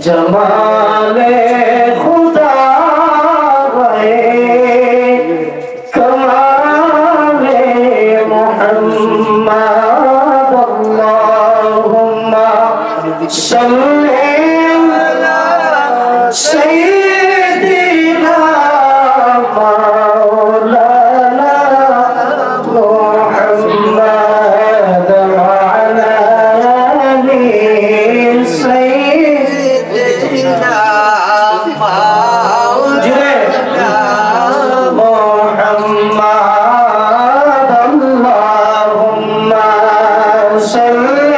जमाले खुदा कमाले मुहम्मद अल्लाहुम्मा सल्ली अला सय्यिदिना मौलाना मुहम्मद व अला आलिहि सय्यिदिना मौलाना मुहम्मद अल्लाहुम्मा सल्ली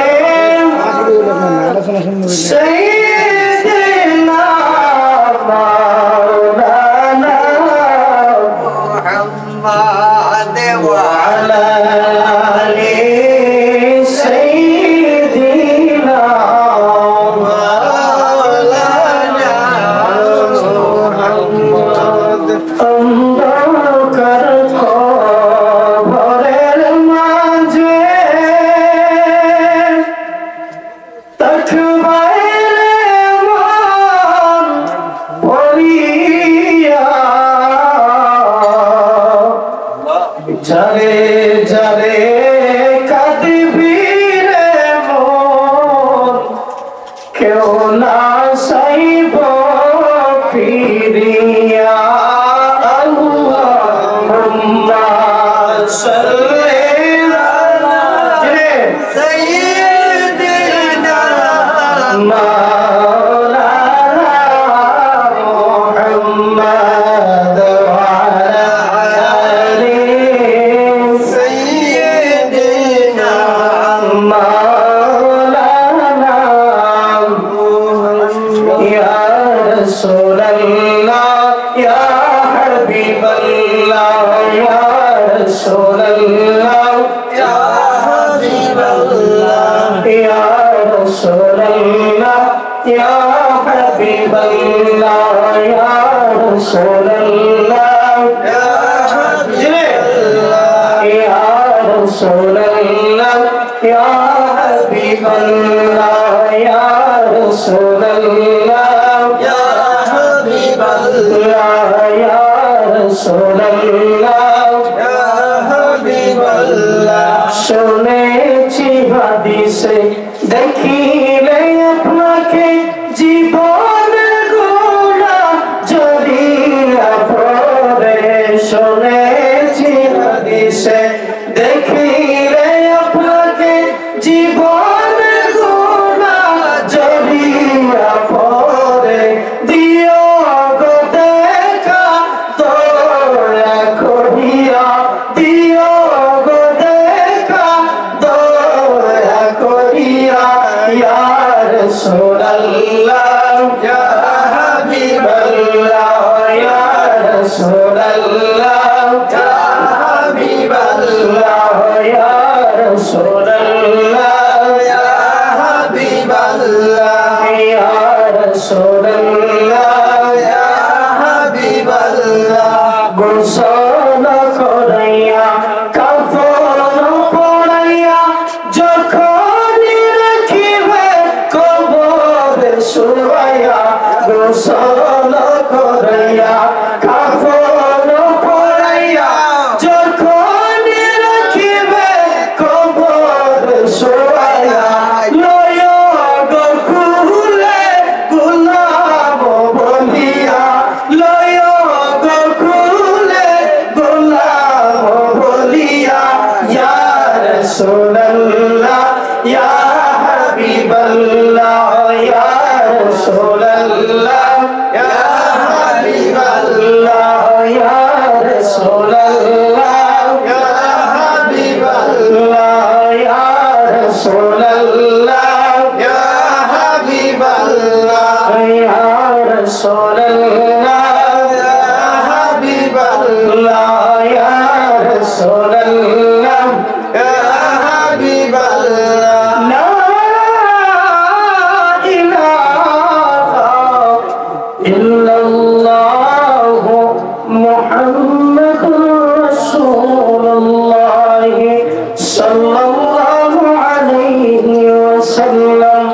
सय्यिदिना मौलाना मुहम्मद व अला आलिहि सय्यिदिना मौलाना मुहम्मद अंधকার খবরের মাঝে যারে যারে কাঁদবি রে মন কেউ না চাইব ফিরিয়া আল্লাহুম্মা সাল্লি আলা সাইয়্যিদিনা মাওলানা মুহাম্মদ ওয়া আলা শুনেছি হাদিসে দেখিলে আপনাকে জীবনের গুনাহ জড়িয়ে পড়ে শুনেছি হাদিসে দেখিলে আপনাকে জীবনের গুনাহ জড়িয়ে পড়ে দিও গো দেখা দয়া করিয়া দিও গো দেখা দয়া করিয়া ইয়া রাসূলুল্লাহ ইয়া হাবিবাল্লাহ ইয়া রাসূলুল্লাহ ইয়া হাবিবাল্লাহ ইয়া রাসূলুল্লাহ ইয়া হাবিবাল্লাহ ইয়া রাসূলুল্লাহ ইয়া হাবিবাল্লাহ গোসল করাইয়া কাফন পরাইয়া যখন রাখিবে কবরে শুয়াইয়া গোসল করাইয়া কাফন পরাইয়া যখন রাখিবে কবরে শুয়াইয়া লয় গো কুলে কুলা মুহাম্মাদুর রাসূলুল্লাহ সাল্লাল্লাহু আলাইহি ওয়াসাল্লাম।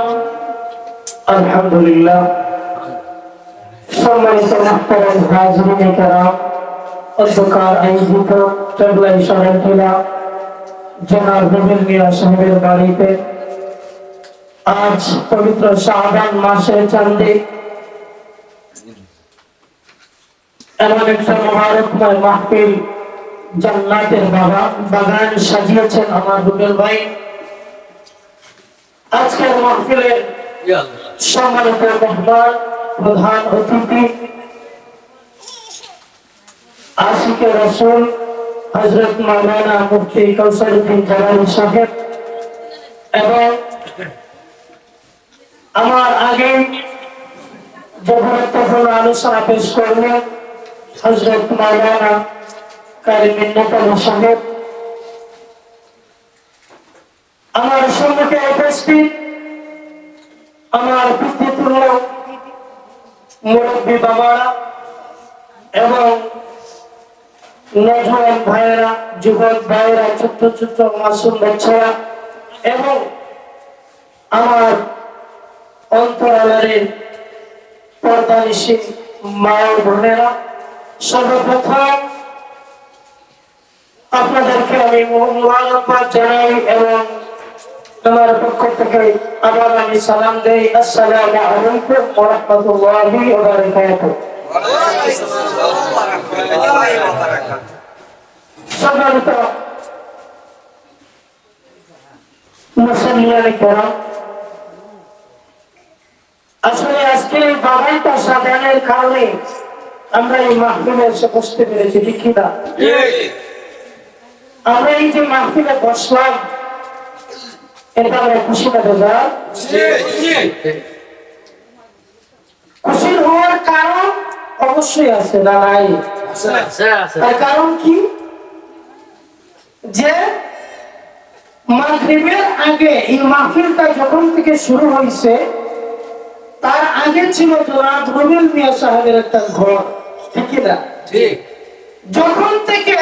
আলহামদুলিল্লাহ। সম্মানিত মুহতারাম হাজিরিন কিরাম, অধ্যকার আয়োজিত ট্রাভেল শহরতলা জনাব রুবেল মিয়া সাহেবের বাড়িতে আজ পবিত্র শাবান মাসের চাঁদে এমন একটা মুবারকময় মাহফিল, জান্নাতের বাগান সাজিয়েছেন আমার রুবেল ভাই। আজকের মাহফিলের সম্মানিত মেহমান, প্রধান অতিথি আশিকে রাসূল হযরত মাওলানা মুফতি কাউসারউদ্দিন জালালী সাহেব এবং আমার আগে যে গুরুত্বপূর্ণ আলোচনা পেশ করলেন হযরত মাওলানা কারি মিন্নাত আলী সাহেব, আমার সম্মুখে উপস্থিত আমার পিতৃতুল্য মুরব্বী বাবারা এবং নজওয়ান ভাইয়েরা, যুবক ভাইয়েরা, ছোট্ট ছোট্ট মাসুম বাচ্চারা এবং আমার অন্তরালের পর্দানিশী মা ও বোনেরা, সর্বপ্রথম আপনাদেরকে আমি মুবারকবাদ জানাই এবং আমার পক্ষ থেকে আবার আমি সালাম দেই। আসসালামু আলাইকুম ওয়া রাহমাতুল্লাহি ওয়া বারাকাতুহু। সম্মানিত মুসলিয়ান কিরাম, আসলে আজকে এই বাগানটা সাজানোর কারণে আমরা এই মাহফিলে এসে বসতে পেরেছি, ঠিক কি না? আমরা এই যে মাহফিলে বসলাম, এটা আমরা খুশি না দাদা? খুশির হওয়ার কারণ অবশ্যই আছে না? নাই? তার কারণ কি? যে মাগরিবের আগে এই মাহফিলটা যখন থেকে শুরু হয়েছে, তার আগে ছিল জনাব রুবেল মিয়া সাহেবের একটা ঘর, ঠিক না? ঠিক। যখন থেকে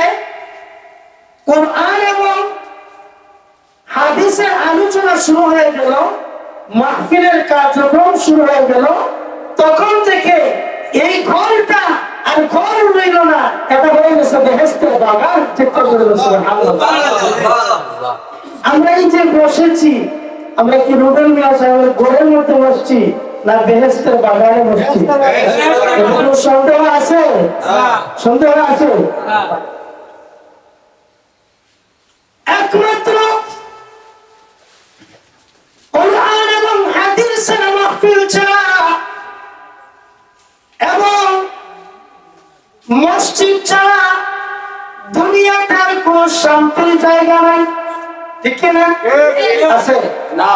কোরআন এবং হাদিসের আলোচনা শুরু হয়ে গেল, মাহফিলের কার্যক্রম শুরু হয়ে গেল, তখন থেকে এই ঘরটা আর ঘর রইল না, এটা হয়ে গেছে বেহেশতের বাগান। আমরা এই যে বসেছি, আমরা কি রুবেল মিয়া সাহেবের ঘরের মধ্যে বসছি না বেহেশতের বাগানে বসছি? কোনো সন্দেহ আছে? সন্দেহ আছে? একমাত্র কোরআন এবং হাদিসের মাহফিল ছাড়া এবং মসজিদ ছাড়া দুনিয়াটার কোনো শান্তির জায়গা নাই, ঠিক না? আছে না?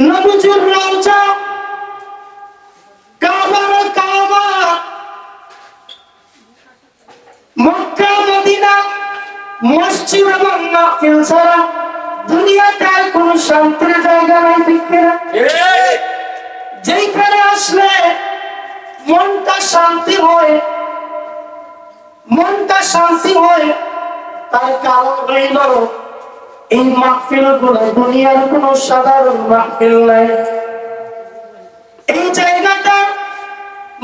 নবীজির রওজা, কাবার কাবা, মক্কা মদিনা, মসজিদ এবং মাহফিল ছাড়া দুনিয়াটার কোনো শান্তির জায়গা নাই, ঠিক না? যেখানে আসলে মনটা শান্তি হয়, মনটা শান্তি হয়, তার কারণ হইল এই মাহফিল গুলো দুনিয়ার কোন সাধারণ মাহফিল নাই। এই জায়গাটা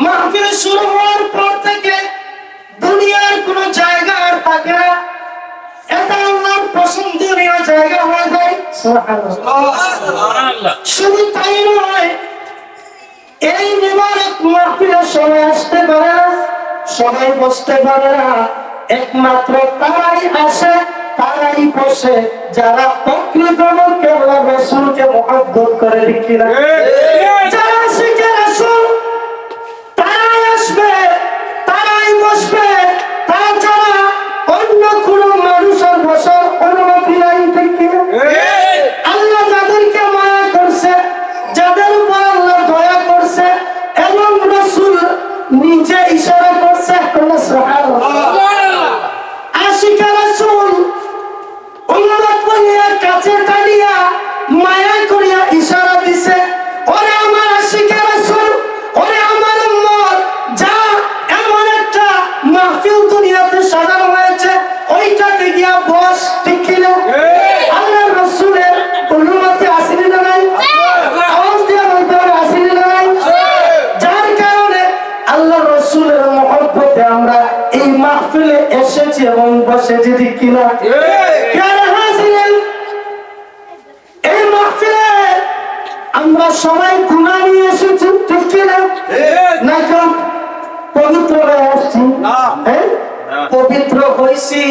মাহফিল শুরু হওয়ার পর থেকে দুনিয়ার কোন জায়গা আর থাকে না, এটা আল্লাহর পছন্দনীয় জায়গা হয়ে যায়। সুবহানাল্লাহ। শুধু তাই নয়, এই মুবারক মাহফিলে সবাই আসতে পারে না, সবাই বসতে পারে না, একমাত্র তারাই আসে, তারাই বসে যারা প্রকৃতপক্ষে আল্লাহর রাসূলকে মহব্বত করে, ঠিক কি না? যারা শিখে রাসূল তারাই আসবে, তারাই বসবে, তাছাড়া অন্য কোনো মানুষের বসার অনুমতি নাই, ঠিক কি না? আল্লাহ যাদেরকে মায়া করছে, যাদের উপর আল্লাহ দয়া করছে এবং রাসূল নিজে ইশারা করছে, আল্লাহ সুবহানাল্লাহ, আশিকে রাসূল উম্মত বলিয়া কাছে টানিয়া মায়া করিয়া ইশারা দিছে, ওরে আমার আশিকে রাসূল, ওরে আমার উম্মত, যা রাসূলের মহব্বতে আমরা এই মাহফিলে এসেছি এবং বসেছি, ঠিক কিনা? প্যারা হাজিরিন, এই মাহফিলে আমরা সবাই গুনাহ নিয়ে এসেছি, ঠিক কিনা? না কেউ পবিত্র হয়ে আসছি? পবিত্র হয়েছি,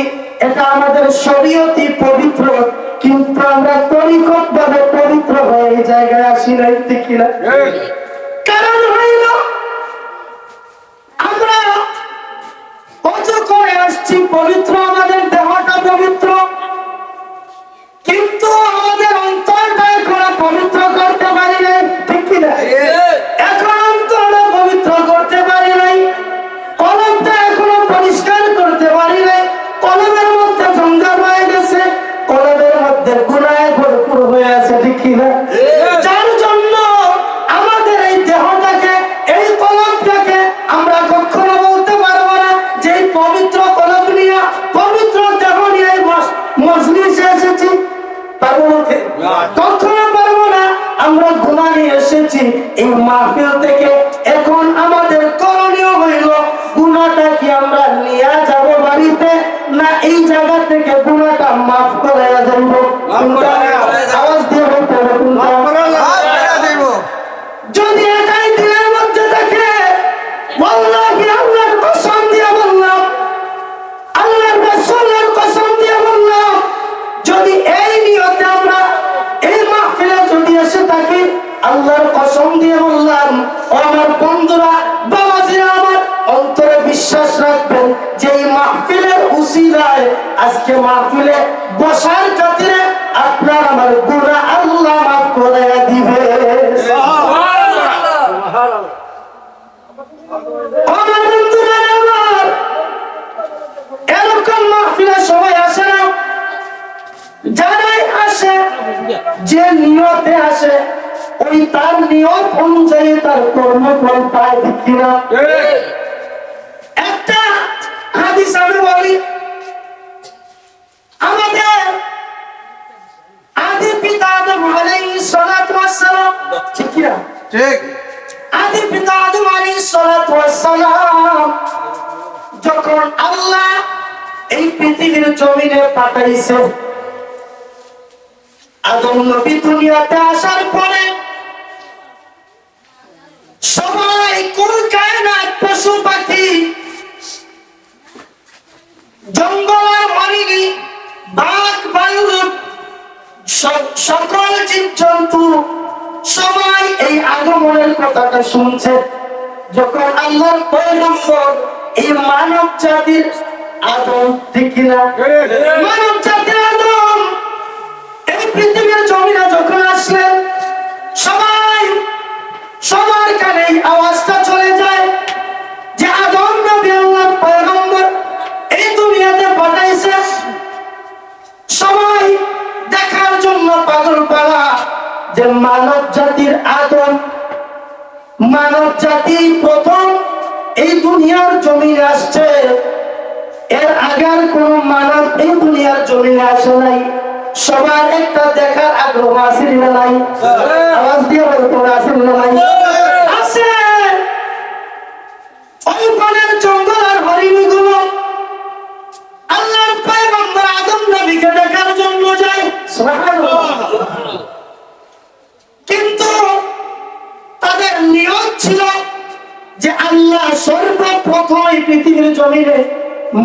এটা আমাদের শরীয়তি পবিত্র, কিন্তু আমরা তরিকত ভাবে পবিত্র হয়ে এই জায়গায় আসি নাই, ঠিক কিনা? কারণ হইল আমরা অজু করে আসছি, পবিত্র, আমাদের দেহটা পবিত্র, কিন্তু আমাদের অন্তরটা এখনো পবিত্র করতে পারি নাই, ঠিক কিনা? এখন অন্তরটা পবিত্র করতে পারি নাই, কলমটা এখনো পরিষ্কার করতে পারি নাই, কলমের মধ্যে জঞ্জাল হয়ে গেছে, কলমের মধ্যে গুনাহে ভরপুর হয়ে আছে, ঠিক কিনা? যার জন্য আমাদের এই দেহটাকে, এই কলমটাকে আমরা কখনো বলতে পারবো না যে পবিত্র কলম নিয়ে, পবিত্র দেহ নিয়ে মজলিসে এসেছি, পারবো বলতে? কখনো পারবো না। আমরা গুনাহ নিয়ে এসেছি এই মাহফিল থেকে। এখন আমাদের করণীয় হইল, গুনাহটা কি আমরা নিয়ে যাব বাড়িতে, না এই জায়গা থেকে গুনাহটা মাফ করে যাব? আওয়াজ দিয়ে বলতে হবে কোনটা? যদি এটাই দিলের মধ্যে থাকে, ওয়াল্লাহি আল্লাহর কসম দিয়ে বললাম, আল্লাহর রাসূলের কসম দিয়ে বললাম, যদি এই নিয়তে আমরা এই মাহফিলে যদি এসে থাকি, আল্লাহর কসম দিয়ে বললাম, ও আমার বন্ধুরা, বাবাজিরা, আমার অন্তরে বিশ্বাস রাখবেন যে এই মাহফিলের উসিলায়, আজকে মাহফিলে বসার খাতিরে আপনার আমার গুনাহ আল্লাহ মাফ করে দিবে। আমার বন্ধুরা, আমার এরকম মাহফিলে সবাই আসে না, যারাই আসে, যে নিয়তে আসে, ওই তার নিয়ত অনুযায়ী তার কর্মফল পায়, ঠিক কিনা? একটা হাদিস আমি বলি, আমাদের আদি পিতা আদম আলাইহিস সালাতু ওয়াস সালাম, ঠিক কিনা? ঠিক। আদি পিতা আদম আলাইহিস সালাতু ওয়াস সালাম যখন আল্লাহ এই পৃথিবীর জমিনে পাঠাইছে, আদম নবী দুনিয়াতে আসার পরে সবাই, কুল কায়নাত, পশু পাখি, জঙ্গলের হরিণী, বাঘ ভাল্লুক, সকল জীবজন্তু সবাই এই আগমনের কথাটা শুনছে। যখন আল্লাহর পয়গম্বর এই মানব জাতির আদম, ঠিক কিনা? মানব জাতির আদম এই পৃথিবীর জমিনে যখন আসলেন, সবাই, সবার কানে আওয়াজটা চলে যায় যে আদম নবী আল্লাহর পয়গম্বর এই দুনিয়াতে পাঠাইছে। সবাই দেখার জন্য পাগল পাড়া যে মানব জাতির আদম, মানব জাতি প্রথম এই দুনিয়ার জমিনে আসছে, এর আগের কোন মানব এই দুনিয়ার জমিনে আসে নাই। সবার একটা দেখার আগ্রহ আছে না নাই? আওয়াজ দিয়ে বলতে আছে না নাই? আছে। ওই বনের জঙ্গল আর হরিণীগুলো আল্লাহর পয়গম্বর আদম নবীকে দেখার জন্য যায়, সুবহানাল্লাহ। কিন্তু তাদের নিয়ত ছিল যে আল্লাহ সর্বপ্রথম এই পৃথিবীর জমিনে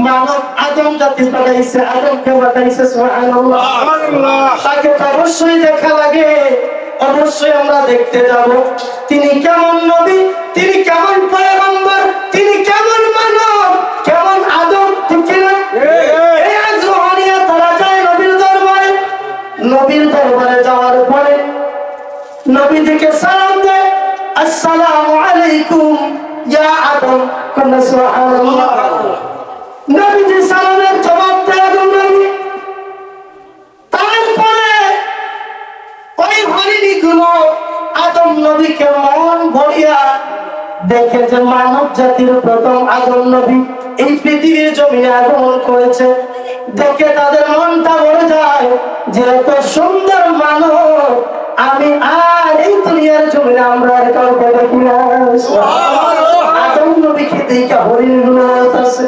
মানব আদম জাতি পাঠাইছে, আদমকে পাঠাইছে, সুবহানাল্লাহ। তাকে তো অবশ্যই দেখা লাগে, অবশ্যই আমরা দেখতে যাব তিনি কেমন নবী, তিনি কেমন পয়গম্বর, তিনি কেমন মানব, কেমন আদম, ঠিক কিনা? এই আগ্রহ নিয়ে তারা যায় নবীর দরবারে। নবীর দরবারে যাওয়ার পরে নবীজিকে সালাম দেয়, আসসালামু আলাইকুম ইয়া আদম, কন্যা সুবহানাল্লাহ। নবীজি সালামের জবাব দেয় আদম নবী। তারপরে ওই হরিণীগুলো আদম নবীকে মন ভরিয়া দেখে যে মানব জাতির প্রথম আদম নবী এই পৃথিবীর জমিনে আগমন করেছে। দেখে তাদের মনটা ভরে যায় যে এত সুন্দর মানব আমি আর এই দুনিয়ার জমিনে আমরা আর কাউকে দেখি না। আদম নবীকে দেখে হরিণগুলো আছে।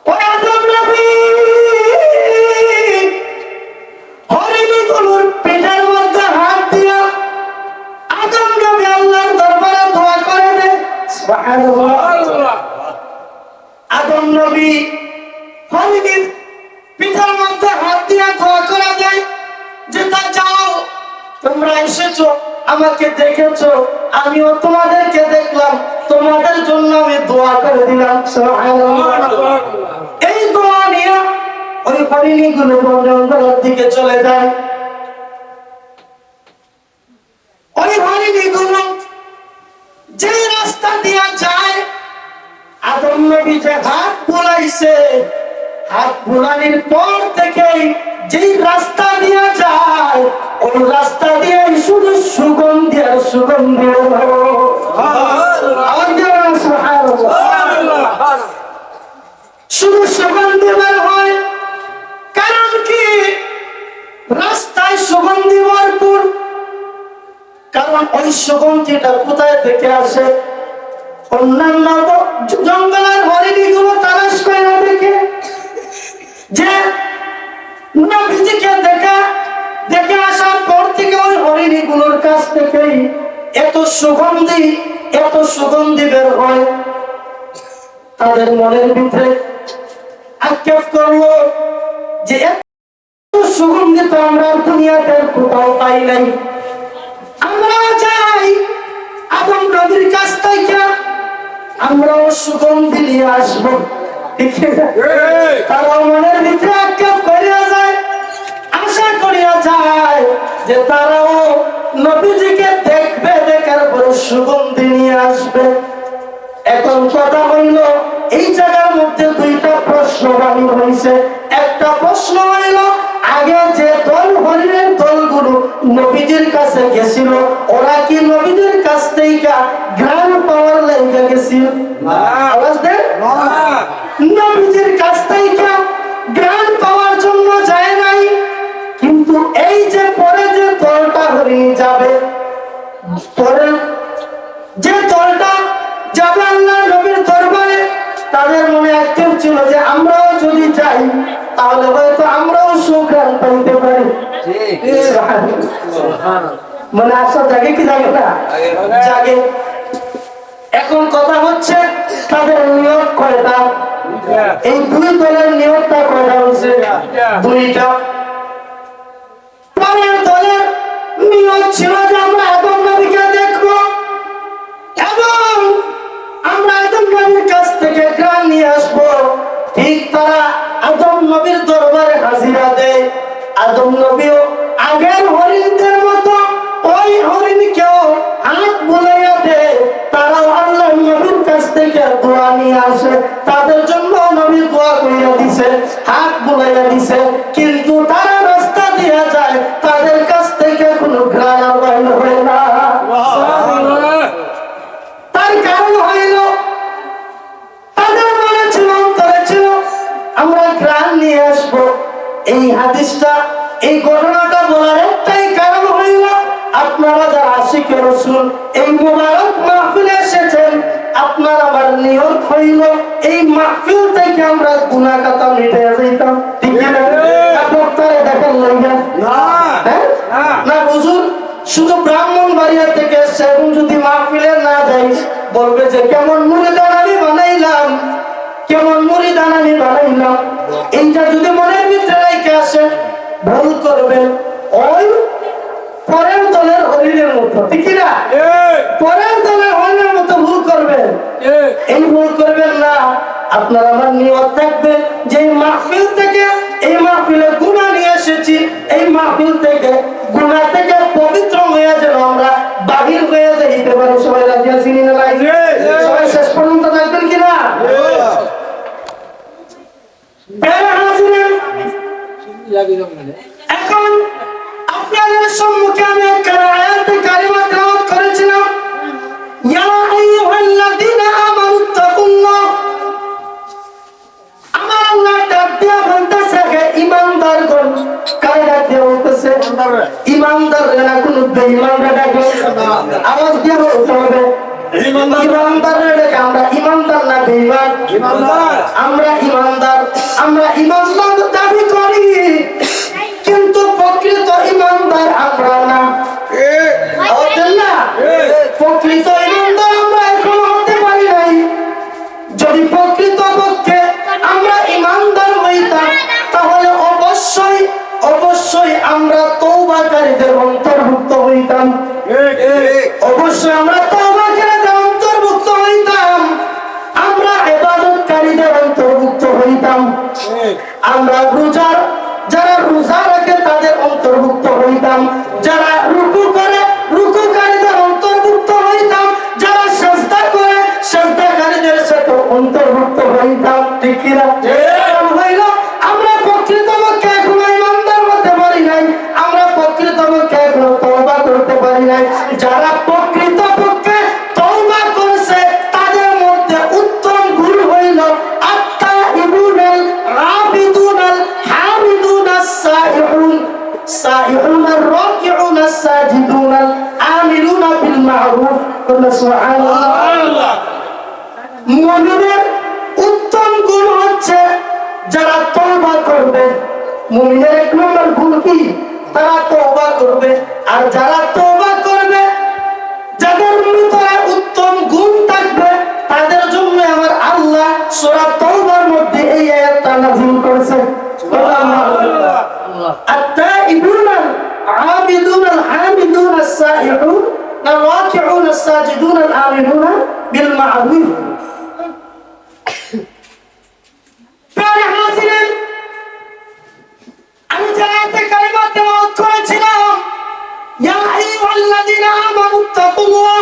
ওই আদম নবী হরিণগুলোর পেটের মধ্যে হাত দিয়া আদম নবী আল্লাহর দরবারে দোয়া করে দেয়। সুবহানাল্লাহ। আদম নবী হরিণের পিতার মধ্যে হাত দিয়া দোয়া করে দেয় যে তা যাও, তোমরা এসেছো, আমাকে দেখেছো, আমিও তোমাদেরকে দেখলাম, তোমাদের জন্য আমি দোয়া করে দিলাম। সুবহানাল্লাহ। এই দোয়া নিয়ে ওই হরিণীগুলো জঙ্গলের দিকে চলে যায়। ওই হরিণীগুলো যে রাস্তা দিয়া যায়, আদম নবী যে হাত বুলাইছে, হাত বুলানির পর থেকেই যেই রাস্তা দিয়ে যায়, ওই রাস্তা দিয়ে শুধু সুগন্ধি আর সুগন্ধি। শুধু সুগন্ধি বের হয়। কারণ কি? রাস্তায় সুগন্ধি ভরপুর। কারণ ওই সুগন্ধিটা কোথায় থেকে আসে? অন্যান্য জঙ্গলের হরিণীগুলো তালাশ করে দেখে যে নবীজিকে দেখে আসার পর থেকে ওই হরিণীগুলোর কাছ থেকেই এত সুগন্ধি বের হয়। তাদের মনের ভিতরে আক্ষেপ করলো যে এত সুগন্ধি তো আমরা দুনিয়াতে কোথাও পাই নাই। আমরা যাই আদম নবীর কাছ থেকে আমরাও সুগন্ধি নিয়ে আসবো। তারা মনের ভিতরে আক্ষেপ করিয়া যায়, আশা করিয়া যায় যে তারাও নবীজিকে দেখবে, দেখার পরে সুগন্ধি নিয়ে আসবে। এখন কথা হইল, এই জায়গার মধ্যে দুইটা প্রশ্ন বাহির হয়েছে। একটা প্রশ্ন হইল, আগে যে দল হরিণের দলগুলো নবীজির কাছে গেছিল, ওরা কি নবীজির কাছ থেকে ঘ্রাণ পাওয়ার লাইগা গেছিল? আওয়াজ দেন। নবীজির কাছ থেকে ঘ্রাণ পাওয়ার জন্য যায় নাই। কিন্তু এই যে পরে যে দলটা হরিণ যাবে, পরে যে দলটা যাবে আল্লাহ নবীর দরবারে, তাদের মনে একদম ছিল যে আমরাও যদি যাই তাহলে হয়তো আমরাও সুঘ্রাণ পাইতে পারি। মানে আশা জাগে কি জাগে না? জাগে। এখন কথা হচ্ছে তাদের নিয়োগ কয়টা? এই দুই দলের নিয়োগটা কয়টা হচ্ছে? দুইটা। পরের দলের নিয়োগ ছিল যে আমরা আদম নবীকে দেখবো এবং আমরা আদম নবীর কাছ থেকে ঘ্রাণ নিয়ে আসবো। ঠিক তারা আদম নবীর দরবারে হাজিরা দেয়। আদম নবীও আগের হরিণদের মতো ওই হরিণকেও হাত বুলাইয়া দেয়। তারাও আল্লাহ নবীর কাছ থেকে দোয়া নিয়ে আসে। তাদের জন্য নবী দোয়া করিয়া দিছে, হাত বুলাইয়া দিছে। কিন্তু তারা রাস্তা দিয়া যায়, তাদের কাছ থেকে কোনো ঘ্রাণ বাইর হয় না। তার কারণ হইল তাদের মনে ছিল, অন্তরে ছিল আমরা ঘ্রাণ নিয়ে আসবো। এই হাদিসটা, এই ঘটনাটা বলার একটাই কারণ হইল, আপনারা যারা আশিকে রাসূল এই মুবারক মাহফিলে এসেছেন, আপনার আমার নিয়ত হইল এই মাহফিল থেকে আমরা গুনাহ খাতা মিটে যাইতাম। ঠিক না? আপনারা দেখেন লাগা না হুজুর শুধু ব্রাহ্মণবাড়িয়া থেকে এসে এবং যদি মাহফিলে না যাই, বলবে যে কেমন মুরিদান আমি বানাইলাম, কেমন মুরিদান আমি বানাইলাম। এইটা যদি মনের ভিতরে রেখে আসে, ভুল করবেন ওই পরের দলের হরিণের মতো। ঠিক না? পরের দলের হরিণের মতো ভুল করবেন। এই ভুল করবেন না। আপনার আমার নিয়ত থাকবে যে এই মাহফিল থেকে, এই মাহফিলে গুনাহ নিয়ে এসেছি, এই মাহফিল থেকে গুনাহ থেকে পবিত্র হয়ে যেন আমরা বাহির হয়ে যাইতে পারি। সবাই রাজি আছি না? সবাই শেষ পর্যন্ত থাকবেন কিনা? এখন আপনাদের সম্মুখে আমি একটা আয়াতে কারিমা তেলাওয়াত করেছিলাম, ইয়া আইয়ুহাল্লাযীনা আমানু তাকুল্লাহ। আমার আল্লাহ ডাক দিয়া বলতেছে, হে ঈমানদারগণ। কারে ডাক দিয়া বলতেছে? ঈমানদার। ইমানদারের লেখা আমরা ইমানদার না বেঈমান? আমরা ইমানদার। আমরা ইমানদার দাবি করি, কিন্তু প্রকৃত ইমানদার আমরা না। প্রকৃত ইমানদার আমরা এখনো হতে পারি নাই। যদি প্রকৃত পক্ষে আমরা ইমানদার হইতাম, তাহলে অবশ্যই অবশ্যই আমরা তওবাকারীদের অন্তর্ভুক্ত হইতাম। অবশ্যই আমরা তওবাকারীদের অন্তর্ভুক্ত হইতাম। আমরা ইবাদতকারীদের অন্তর্ভুক্ত হইতাম। আমরা যারা রোজা রাখে তাদের অন্তর্ভুক্ত হইতাম। যারা রুকু করে রুকুকারীদের অন্তর্ভুক্ত হইতাম। যারা সিজদা করে সিজদাকারীদের সাথে অন্তর্ভুক্ত হইতাম। ঠিক কি না? হইল আমরা প্রকৃতপক্ষে এখনো ইমানদার হতে পারি নাই। আমরা প্রকৃতপক্ষে এখনো তওবা করতে পারি নাই। যারা প্রকৃতপক্ষে তওবা করছে তাদের মধ্যে উত্তম গুণ হইল আত-তাইবুনাল আবিদুনাল হামিদুনাস সাইহুন সাইহুনার রাকিউনাস সাজিদুনাল আমিলুনা বিল মা'রুফ ওয়া সুবহানাল্লাহ। মুমিনের উত্তম গুণ হচ্ছে যারা তওবা করবে। মুমিনের এক নম্বর গুণ কি? তারা তওবা করবে। আর যারা তওবা করবে, যাদের ভিতরে উত্তম গুণ থাকবে, তাদের জন্য আমার আল্লাহ সূরা তাওবার মধ্যে এই আয়াতটা নাযিল করেছেন। সুবহানাল্লাহ। আত-তাইবুনাল আবিদুনাল হামিদুনাস সাইহুন আর-রাকিউনাস সাজিদুনাল আমিলুনা বিল মা'রুফ। প্রিয় হাজিরিন, আমি যে আয়াতে কারিমা তেলাওয়াত করেছিলাম, ইয়া আইয়ুহাল্লাযীনা আমানুত্তাকুল্লাহ,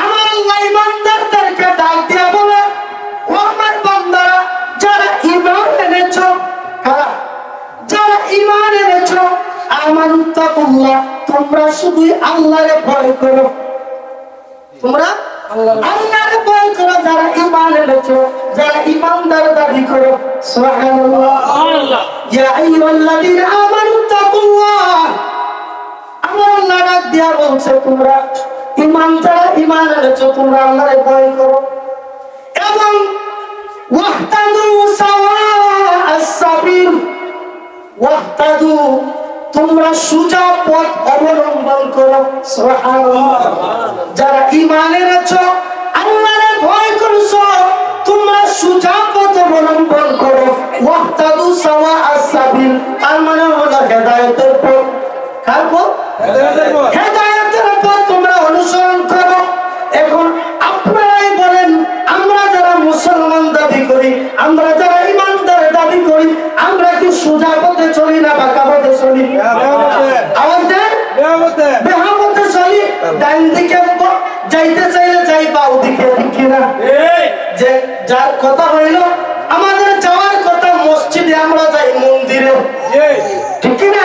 আমার আল্লাহ ইমানদারদেরকে ডাক দিয়ে বলে, ও আমার বান্দারা যারা ঈমান এনেছো, যারা ঈমান এনেছো, আমানুত্তাকুল্লাহ, তোমরা শুধু আল্লাহরে ভয় করো। তোমরা আল্লাহরে ভয় করো। যারা ঈমান এনেছো, যারা ঈমানদার দাবি করো। সুবহানাল্লাহ। ইয়া আইয়ুহাল্লাযীনা আমানুত্তাকুল্লাহ, আমার আল্লাহ ডাক দিয়া বলছে তোমরা যারা ঈমান এনেছো, তোমরা আল্লাহরে ভয় করো এবং ওয়াহতাদু সাওয়াআস সাবিল, ওয়াহতাদু, তোমরা সোজা পথ অবলম্বন করো। সুবহানাল্লাহ। যারা ঈমান এনেছো, আল্লাহরে ভয় করছো, তোমরা সোজা পথ অবলম্বন করো। ওয়াহতাদু সাওয়াআস সাবিল, তার মানে হলো হেদায়েতের পথ। কার পথ? হেদায়েতের পথ তোমরা অনুসরণ করো। এখন আপনারাই বলেন, আমরা যারা মুসলমান দাবি করি, আমরা যারা ঈমানদার দাবি করি, আমরা কি সোজা পথে চলি না বাঁকা পথে চলি? আওয়াজ দেন। বেহা পথে চলি। ডান দিকে যাইতে চাইলে যাই বাউ দিকে। ঠিক কিনা? যে যার কথা হইল আমাদের যাওয়ার কথা মসজিদে, আমরা যাই মন্দিরে। ঠিক কিনা?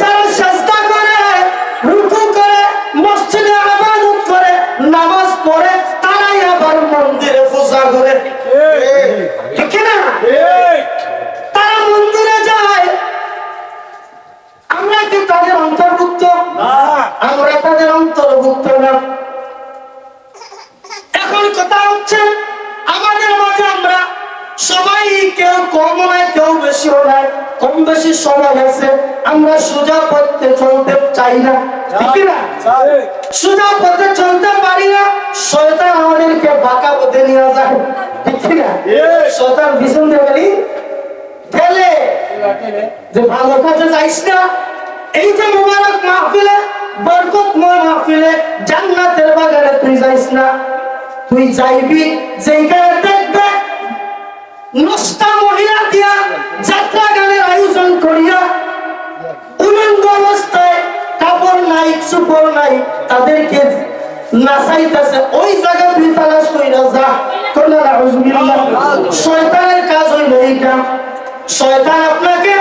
যারা সিজদা করে রুকু করে মসজিদে ইবাদত করে নামাজ পড়ে, তারাই আবার মন্দিরে পূজা করে। ঠিক কিনা? তারা মন্দিরে যায়, আমরা কি তাদের অন্তর্ভুক্ত? আমরা তাদের অন্তর্ভুক্ত না। এখন কথা হচ্ছে আমাদের মাঝে আমরা সবাই, কেউ কম নয় কেউ বেশিও নয়, কম বেশি সবাই আছে। আমরা সোজা পথে চলতে চাই না। ঠিক না? সোজা পথে চলতে পারি না, শয়তান আমাদেরকে বাঁকা পথে নিয়ে যায়। ঠিক না? শয়তান পিছন দিয়ে গেলি ঠেলে যে ভালো কাজে যাইস না। এই যে মুবারক মাহফিলে, বরকতময় মাহফিলে, জান্নাতের বাগানে তুই যাইস না। তুই যাইবি যেখানে দেখবে নষ্টা মহিলা দিয়া যাত্রা গানের আয়োজন করিয়া উলঙ্গ অবস্থায়, কাপড় নাই চুপড় নাই, তাদেরকে নাচাইতেছে। ওই জায়গা তুই তালাশ কইরা যা। শয়তানের কাজ হইল এইটা। শয়তান আপনাকে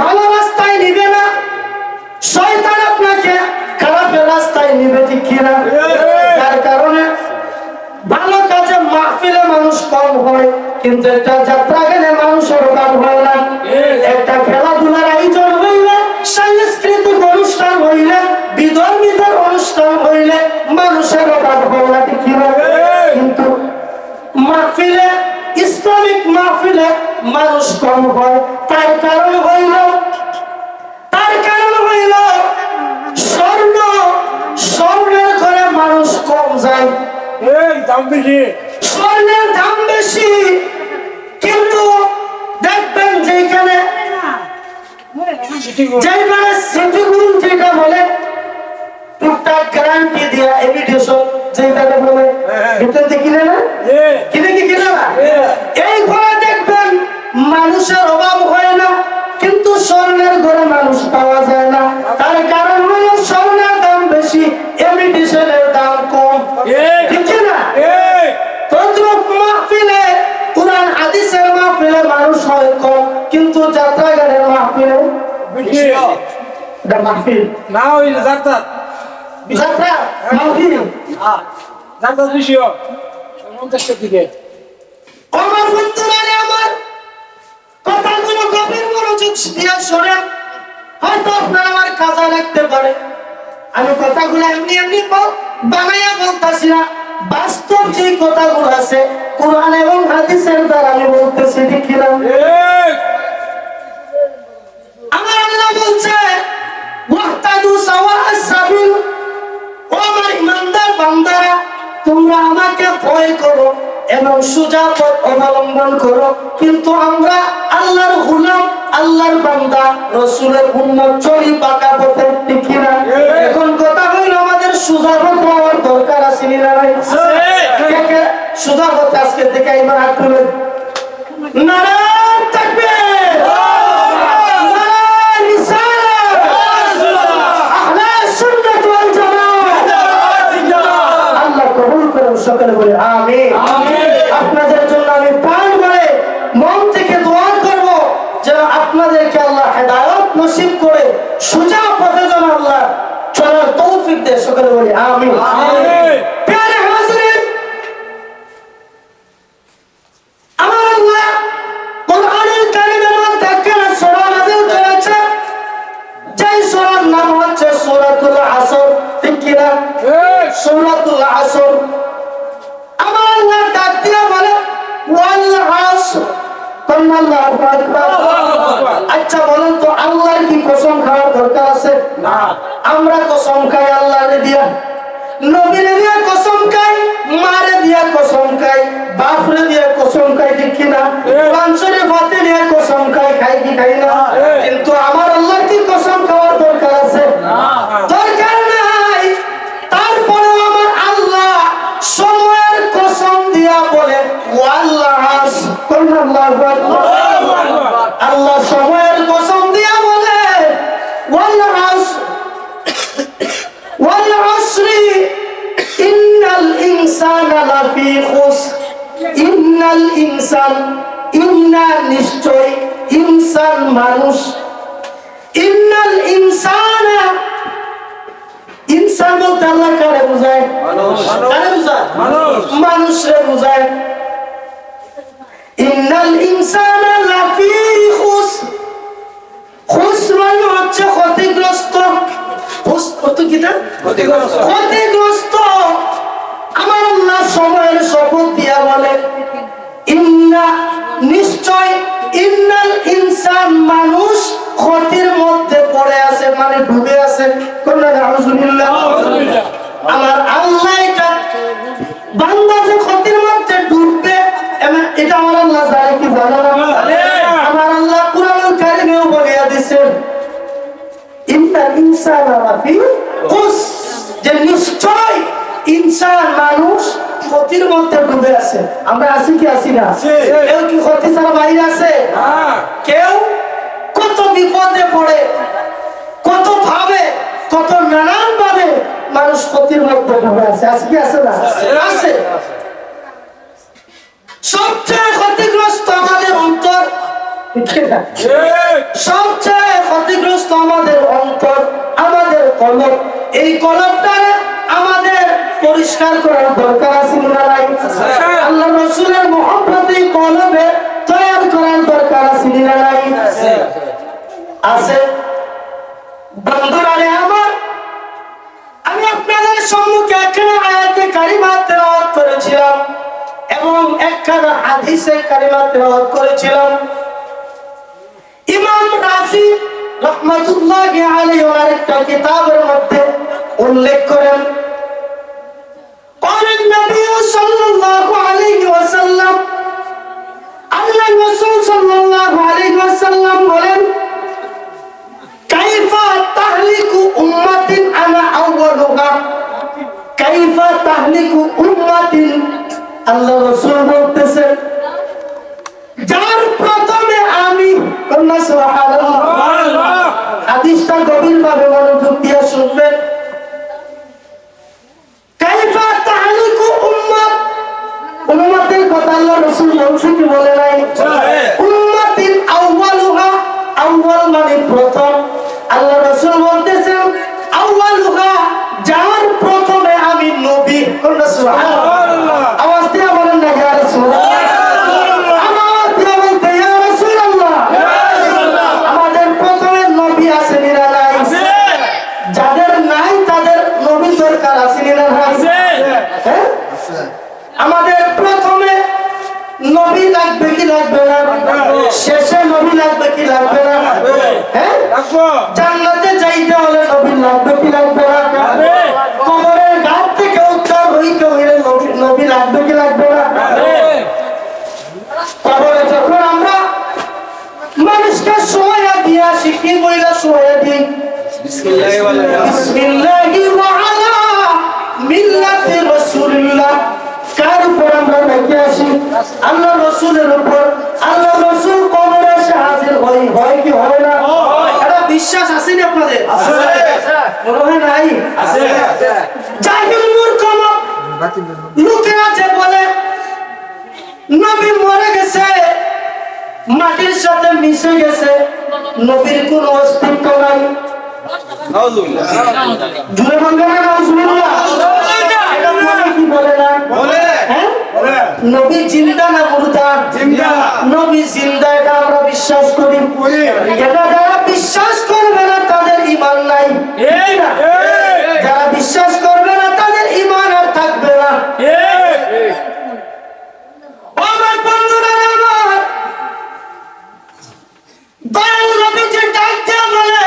ভালো রাস্তায় নিবে না, শয়তান আপনাকে খারাপ রাস্তায় নিবে। ঠিক কিনা? তার কারণে ভালো কাজে মাহফিলে মানুষ কম হয়, কিন্তু একটা যাত্রা গেলে মানুষের অভাব হয় না। একটা খেলাধুলার আয়োজন হইলে, সাংস্কৃতিক অনুষ্ঠান হইলে, বিধর্মীদের অনুষ্ঠান হইলে মানুষের অভাব বরবাদ হয় না, ঠিক কিনা? কিন্তু মাহফিলে, ইসলামিক মাহফিলে মানুষ কম হয়। তার কারণ হইল স্বর্ণের ঘরে মানুষ কম যায়, স্বর্ণের দাম বেশি। কিন্তু দেখবেন যেখানে সিটিগুল যেটা বলে টুকটাক গ্যারান্টি দিয়া এভিডেশন যেটাকে বলে, এটা কিনে না, কিনে কি কিনে না, এই ঘরে দেখবেন মানুষের অভাব হয় না, কিন্তু স্বর্ণের ঘরে মানুষ পাওয়া যায় না। তার কারণ হলো স্বর্ণের দাম বেশি, এভিডেশনের দাম কম, ঠিক না? তদ্রুপ মাহফিলে, কুরআন হাদিসের মাহফিলে মানুষ হয় কম, কিন্তু যাত্রা গানের মাহফিলে বেশি। এটা মাহফিল না, ওই যাত্রা মাহফিল, যাত্রা বেশি। আমার বন্ধুরা, আমার কথাগুলো গভীর মনোযোগ দিয়ে শোনেন। হয়তো আপনার আমার কাজে লাগতে পারে, আমি কথাগুলো এমনি এমনি বানাইয়া বলতেছি না, বাস্তব যে কথাগুলো আছে কুরআন এবং হাদিসের দ্বারা আমি বলতেছি, ঠিক কিনা? আমার আল্লাহ বলছে ওয়াহতাদু সাওয়া'আস সাবিল, ও আমার ইমানদার বান্দারা, তোমরা আমাকে ভয় করো এবং সোজা পথ অবলম্বন করো। কিন্তু আমরা আল্লাহর গোলাম, আল্লাহর বান্দা, রাসূলের উম্মত, চলি পাকা পথে, ঠিক কিনা? এখন কথা হইল আমাদের সোজা পথ হওয়ার দরকার আছে না নাই? কে সোজা পথে আজকে থেকে এবার হাত তুলে নারায়ে তাকবীর, নারায়ে রিসালাত, আহলে সুন্নাত ওয়াল জামাত। আল্লাহ কবুল করুন, সকলে বলে আমিন। আপনাদের জন্য আমি প্রাণ ভরে মন থেকে দোয়া করব যেন আপনাদেরকে আল্লাহ হেদায়েত নসিব করে সোজা পথে যেন আল্লাহ চলার তৌফিক দেয়, সকলে বলি আমিন। প্রিয় হাজিরিন, আমার আল্লাহ কোরআনুল কারীমের মধ্যে একটা সূরা নাযিল করেছে, যেই সূরার নাম হচ্ছে সূরাতুল আসর, ঠিক কি না? সূরাতুল আসর। আমার আল্লাহ ডাক দিয়ে বলে ওয়াল আসর, আল্লাহু আকবার। আচ্ছা বলেন তো, আল্লাহর কি কসম খাওয়ার দরকার আছে? না। আমরা কসম খাই আল্লাহরে দিয়া, নবীরে দিয়া কসম খাই, মারে দিয়া কসম খাই, বাপরে দিয়া কসম খাই, ঠিক কি না? কোরআন শরীফে দিয়া কসম খাই, খাই কি খাই না? কিন্তু আমার আল্লাহর কি কসম খাওয়ার দরকার আছে? না, দরকার নাই। তারপরে আমার আল্লাহ সময়ের কসম দিয়া বলে ওয়াল্লাহস, আল্লাহু আকবার। আল্লাহ সময়ের কসম দিয়া বলে ওয়াল্লাহস, ওয়াল আসরি ইন্নাল ইনসানা লাফি খুসর, ইন্নাল ইনসান, ইন্না নিশ্চয়, ইনসান মানুষ, ইন্নাল ইনসানা, ইনসান বলতে আল্লাহ কারে বোঝায়? কারে বোঝায়? মানুষরে বোঝায়। ইন্নাল ইনসানা লাফি খুসর, খুসর মানে হচ্ছে ক্ষতিগ্রস্ত। ক্ষতিগ্রস্ত। আমার আল্লাহ সময়ের শপথ দিয়া বলে ইন্না নিশ্চয়, ইন্নাল ইনসান মানুষ ক্ষতির মধ্যে পড়ে আছে, মানে ডুবে আছে। আমার আল্লাহ এটা বান্দা যে ক্ষতির মধ্যে ডুববে, এটা আমার আল্লাহ জানে কি জানে না? আমার আল্লাহ কুরআনুল কারীমেও বলিয়া দিয়েছে ইন্নাল ইনসানা লাফি খুসর, যে নিশ্চয় ইনসান মানুষ ক্ষতির মধ্যে ডুবে আছে। আমরা আছি কি আছি না? কেউ কি ক্ষতি ছাড়া বাইরে আছে? কেউ কত বিপদে পড়ে, কত ভাবে, কত নানান ভাবে মানুষ ক্ষতির মধ্যে ডুবে আছে। আজকে কি আছে না? আছে। সবচেয়ে ক্ষতিগ্রস্ত আমাদের অন্তর, সবচেয়ে ক্ষতিগ্রস্ত আমাদের অন্তর, আমাদের কলব। এই কলবটা আমাদের পরিষ্কার করার দরকার আছে না নাই? আল্লাহ রাসূলের মহব্বতে কলবে তৈরি করার দরকার আছে না নাই? আছে। বন্ধুরা আমার, আমি আমি আপনাদের সম্মুখে একখানা আয়াতে কারিমা তেলাওয়াত করেছিলাম এবং একখানা হাদিসে কারিমা তেলাওয়াত করেছিলাম। ইমাম রাজি রাহমাতুল্লাহি আলাইহি ওনার একটা কিতাবের মধ্যে উল্লেখ করেন, قال النبي صلى الله عليه وسلم, আল্লাহ রাসূল সাল্লাল্লাহু আলাইহি ওয়াসাল্লাম বলেন, কাইফা তাহলিকু উম্মাতিন আনা আউয়ালুহা, কাইফা তাহলিকু উম্মাতিন, আল্লাহ রাসূল বলতেছেন যার প্রথমে আমি, কন্যা সুবহানাল্লাহ, হাদিসটা গভীরভাবে মনোযোগ দিয়ে শুনবেন। কাইফা তাহলিকু উম্মাত, উম্মতের কথা আল্লাহ রাসূল বলছে কি বলে নাই? উম্মাতিন আউয়ালুহা, আউয়াল মানে প্রথম। আল্লাহ রাসূল বলতেছেন আউয়ালুহা, যার প্রথমে আমি নবী। কন্যা সুবহানাল্লাহ, আওয়াজ দিয়ে বলেন না ইয়া রাসূলুল্লাহ, আওয়াজ দিয়ে বলতে ইয়া রাসূলুল্লাহ। আমাদের প্রথমে নবী আছে না নাই? যাদের নাই তাদের নবী দরকার আছে না নাই? হ্যাঁ, আমাদের প্রথমে নবী লাগবে কি লাগবে না? শেষে নবী লাগবে কি লাগবে না? হ্যাঁ, জান্নাতে যাইতে হলে নবী লাগবে কি লাগবে না? কবরের ঘাট থেকে উদ্ধার হইতে হইলে নবী লাগবে কি লাগবে না? কবরে যখন আমরা মানুষকে শোয়া দিয়ে আসি, কি বইলা শোয়া দিই? বিসমিল্লাহি ওয়া আলা মিল্লাতি রাসূলিল্লাহ। কার উপর আমরা রেখে আসি? আল্লাহ রাসূলের উপর। আল্লাহ রাসূল কবরে এসে হাজির হয় কি হয় না? এটা বিশ্বাস আছে না আপনাদের? আছে, মনে হয় নাই? আছে। জাহিল মূর্খ লোকেরা যে বলে নবী মরে গেছে, মাটির সাথে মিশে গেছে, নবীর কোনো অস্তিত্ব নাই। নাউজুবিল্লাহ, জুরে বলবেন না নাউজুবিল্লাহ? এটা বলে কি বলে না? বলে। হ্যাঁ, বলে। নবী জিন্দা না মুর্দা? জিন্দা। নবী জিন্দা, এটা আমরা বিশ্বাস করি। এটা যারা বিশ্বাস করবে না তাদের ঈমান নাই। ঠিক না? যারা বিশ্বাস করবে না তাদের ঈমান আর থাকবে না। ঠিক। আমার বন্ধুরা আমার, দয়াল নবী যে ডাক দিয়ে বলে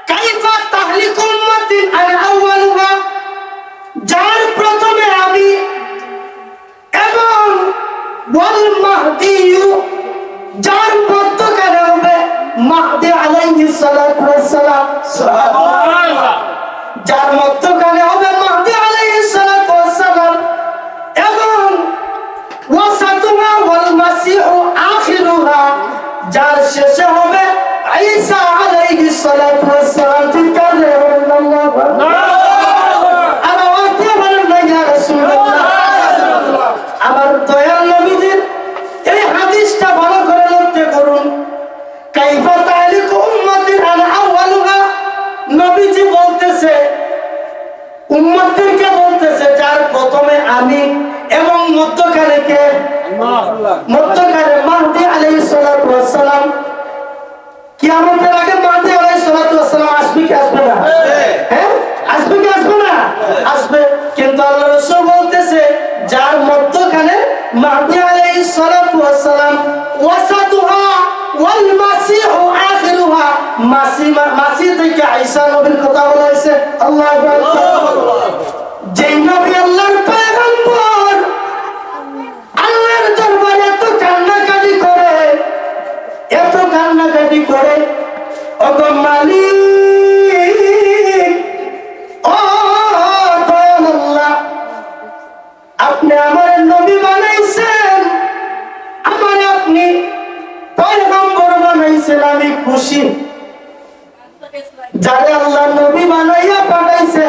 কাইফা তাহলিকু উম্মাতিন আনা আউয়ালুহা, যার প্রথমে আমি এবং ওয়াল মাহদিয়ু, যার মধ্যখানে হবে মাহদি আলাইহিস সালাতু ওয়াস সালাম। সুবহানাল্লাহ, যার মধ্যখানে হবে মাহদি আলাইহিস সালাতু ওয়াস সালাম এবং ওয়াসাতুহা ওয়াল মাসিহু আখিরুহা, যার শেষে হবে ঈসা আলাইহিস সালাতু ওয়াস সালাম। ঠিক আছে, আল্লাহু আকবার। আর আওয়াজ দিয়ে বলেন না ইয়া রাসূলুল্লাহ। আমার দয়াল নবীজির এই হাদিসটা ভালো করে লক্ষ্য করুন। কাইফা তাহলিকু উম্মাতিন আনা আউয়ালুহা, নবীজি বলতেছে উম্মতদেরকে বলতেছে যার প্রথমে আমি এবং মধ্যখানে কে? মধ্যখানে মাহদি আলাইহিস সালাতু ওয়াস সালাম। কিয়ামতের আগে মাহদি আলাইহিস সালাতু ওয়াস সালাম আসবে কি আসবে না? হ্যাঁ, আসবে কি আসবে না? আসবে। কিন্তু আল্লাহ রাসূল বলতেছে যার মধ্যখানে মাহদি আলাইহিস সালাতু ওয়াস সালাম, ওয়াসাতুহা ওয়াল মাসিহু আখিরুহা, মাসিহ থেকে ঈসা নবীর কথা বলা হয়েছে। আল্লাহু আকবার। যেই নবী আল্লাহর পয়গম্বর আল্লাহর দরবারে এত কান্নাকাটি করে, এত কান্নাকাটি করে, ওগো মালিক, ও দয়াল আল্লাহ, আপনি আমার নবী বানাইছেন, আমার আপনি পয়গম্বর বানাইছেন, আমি খুশি। যারা আল্লাহ নবী বানাইয়া পাঠাইছে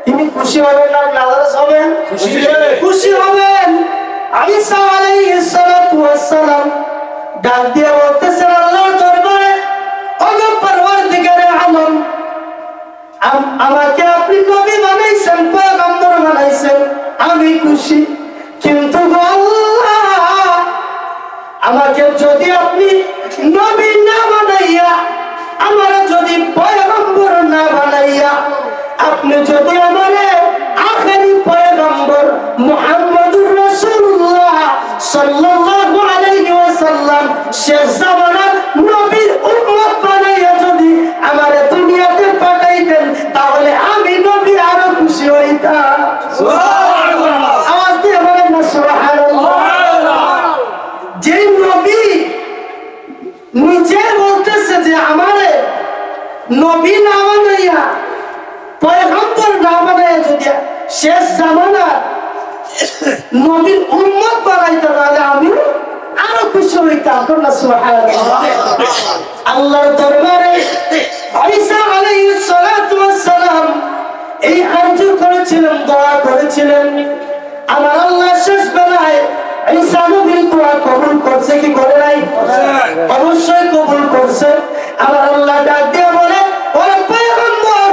তিনি খুশি হবেন না নারাজ হবেন? খুশি হবেন। ঈসা আলাইহিস সালাতু ওয়াস সালাম ডাক দিয়ে বলতেছেন আল্লাহর দরবারে, ওগো পরওয়ারদিগারে আলম, আমাকে আপনি নবী বানাইছেন, পয়গম্বর বানাইছেন, আমি খুশি। কিন্তু আল্লাহ, আমাকে যদি আপনি নবী না বানাইয়া, আমার যদি পয়গম্বর না বানাইয়া আপনি যদি আমারে আখেরি পয়গম্বর মুহাম্মদুর রাসূলুল্লাহ সাল্লাল্লাহু আলাইহি ওয়াসাল্লাম শেষ জামানার নবীর উম্মত বানাইয়া যদি আমারে দুনিয়াতে পাঠাইতেন তাহলে আমি নবী আরো খুশি হইতাম। সুবহানাল্লাহ। আওয়াজ দিয়ে বলেন না সুবহানাল্লাহ। যে নবী নিজে বলতেছে যে আমারে নবী না বানাইয়া পয়গম্বর না বানাইয়া যদি শেষ জামানার নবীর উম্মত বানাইতে তাহলে আমি আরো খুশি হইতাম। সুবহানাল্লাহ। আল্লাহর দরবারে ঈসা আলাইহিস সালাতু ওয়াস সালাম এই আরজু করেছিলেন, দোয়া করেছিলেন। আমার আল্লাহ শেষ বেলায় ঈসা নবীর দোয়া কবুল করছে কি করে নাই? অবশ্যই কবুল করছে। আমার আল্লাহ ডাক দিয়ে বলে, ওরে পয়গম্বর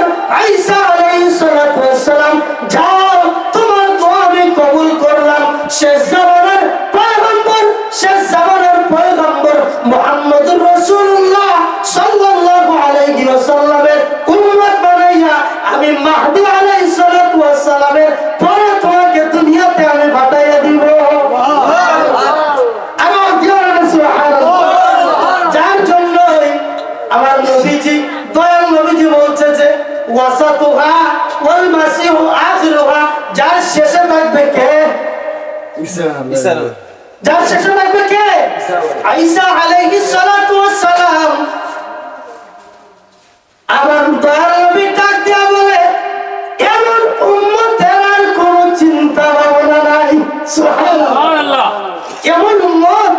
ঈসা আলাইহিস সালাতু ওয়াস সালাম, যাও তোমার দোয়া আমি কবুল করলাম। শেষ জামানার পয়গম্বর, শেষ জামানার পয়গম্বর মুহাম্মদুর রাসূলুল্লাহ সাল্লাল্লাহু আলাইহি ওয়াসাল্লামের উম্মত বানাইয়া আমি মাহদী আলাইহিস সালাতু ওয়াস সালামের পরে তোমাকে দুনিয়াতে আমি পাঠাইয়া দিব। যার জন্য আমার নবীজি, দয়াল নবীজি বলছে যে ওয়াসাতুহা ওয়াল মাসিহু আখিরুহা, যার শেষে থাকবে কে? ঈসা। যার শেষে থাকবে কে? ঈসা আলাইহিস সালাতু ওয়াস সালাম। আমার দয়াল নবী ডাক দিয়া বলে, এমন উম্মতের আর কোনো চিন্তা ভাবনা নাই। সুবহানাল্লাহ। এমন উম্মত,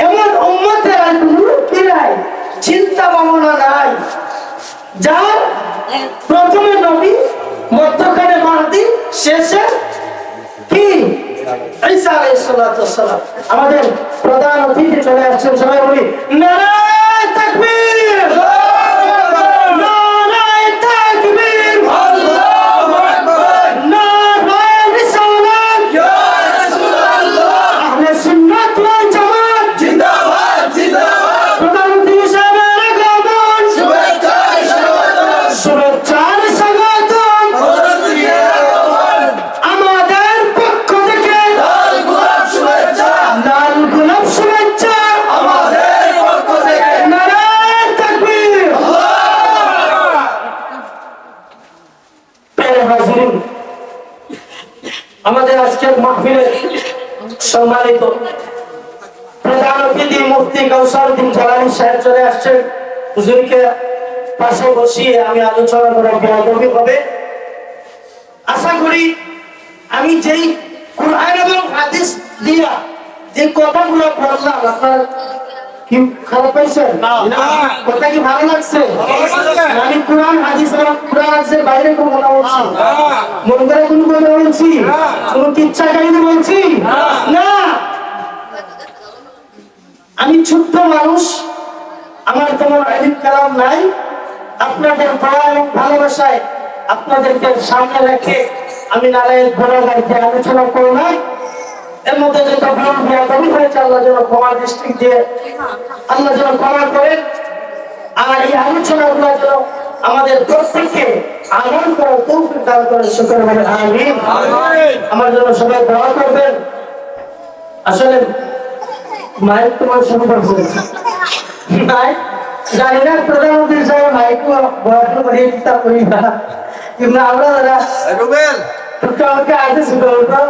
এমন উম্মতের আর কোনো কি নাই, চিন্তা ভাবনা নাই। যার প্রথমে নবী, মধ্যখানে মাহদী, শেষে কি? ঈসা আলাইহিস সালাতু ওয়াস সালাম। আমাদের প্রধান অতিথি চলে আসছেন, সবাই বলি নারায়ে তাকবীর, নারায়ে তাকবীর, আল্লাহু আকবার, নারায়ে রিসালাত, ইয়া রাসূলুল্লাহ, আহলে সুন্নাত ওয়াল জামাত জিন্দাবাদ, জিন্দাবাদ। প্রধান অতিথি সাহেবের আগমন, শুভেচ্ছায় স্বাগতম, শুভেচ্ছার স্বাগতম। আমাদের পক্ষ থেকে লাল গোলাপ শুভেচ্ছা, লাল গোলাপ শুভেচ্ছা আমাদের পক্ষ থেকে। নারায়ে তাকবীর, প্রিয় হাজিরিন, আমাদের আজকের মাহফিলের সম্মানিত প্রধান অতিথি মুফতি কাউসারউদ্দিন জালানী সাহেব চলে আসছেন। হুজুরকে পাশে বসিয়ে আমি আলোচনা করা বেয়াদবি হবে। আশা করি আমি যেই কুরআন এবং হাদিস দিয়া যে কথাগুলো বললাম, আপনার কি খারাপ পাইছেন? কথা কি ভালো লাগছে? আমি কুরআন হাদিস এবং কুরআন হাদিসের বাইরে কোনো কথা বলছি মন করে কোনো কথা বলছি? কোনো কিচ্ছা কাহিনী বলছি না। আমি ছোট্ট মানুষ, আমার তেমন ইলম কালাম নাই। আপনাদের দয়া এবং ভালোবাসায় আপনাদেরকে সামনে রেখে আমি নারায়ণ ঘোড়া গাড়িতে আলোচনা করলাম। এর মধ্যে যে কবি হয়েছে আল্লাহ যেন ক্ষমার দৃষ্টি দিয়ে আল্লাহ যেন ক্ষমা করেন। আর এই আলোচনাগুলো যেন আমাদের প্রত্যেককে আমল করার তৌফিক দান করেন। শুকর বলে আমিন। আমার জন্য সবাই দোয়া করবেন। আসলে মাইক তোমার শুরু করছে, মাইক জানি না প্রধানমন্ত্রী সাহেব মাইক বরাদ্দ করে দিতে পারি না, কিন্তু আমরা দাদা আমাকে আগে শুরু করতো।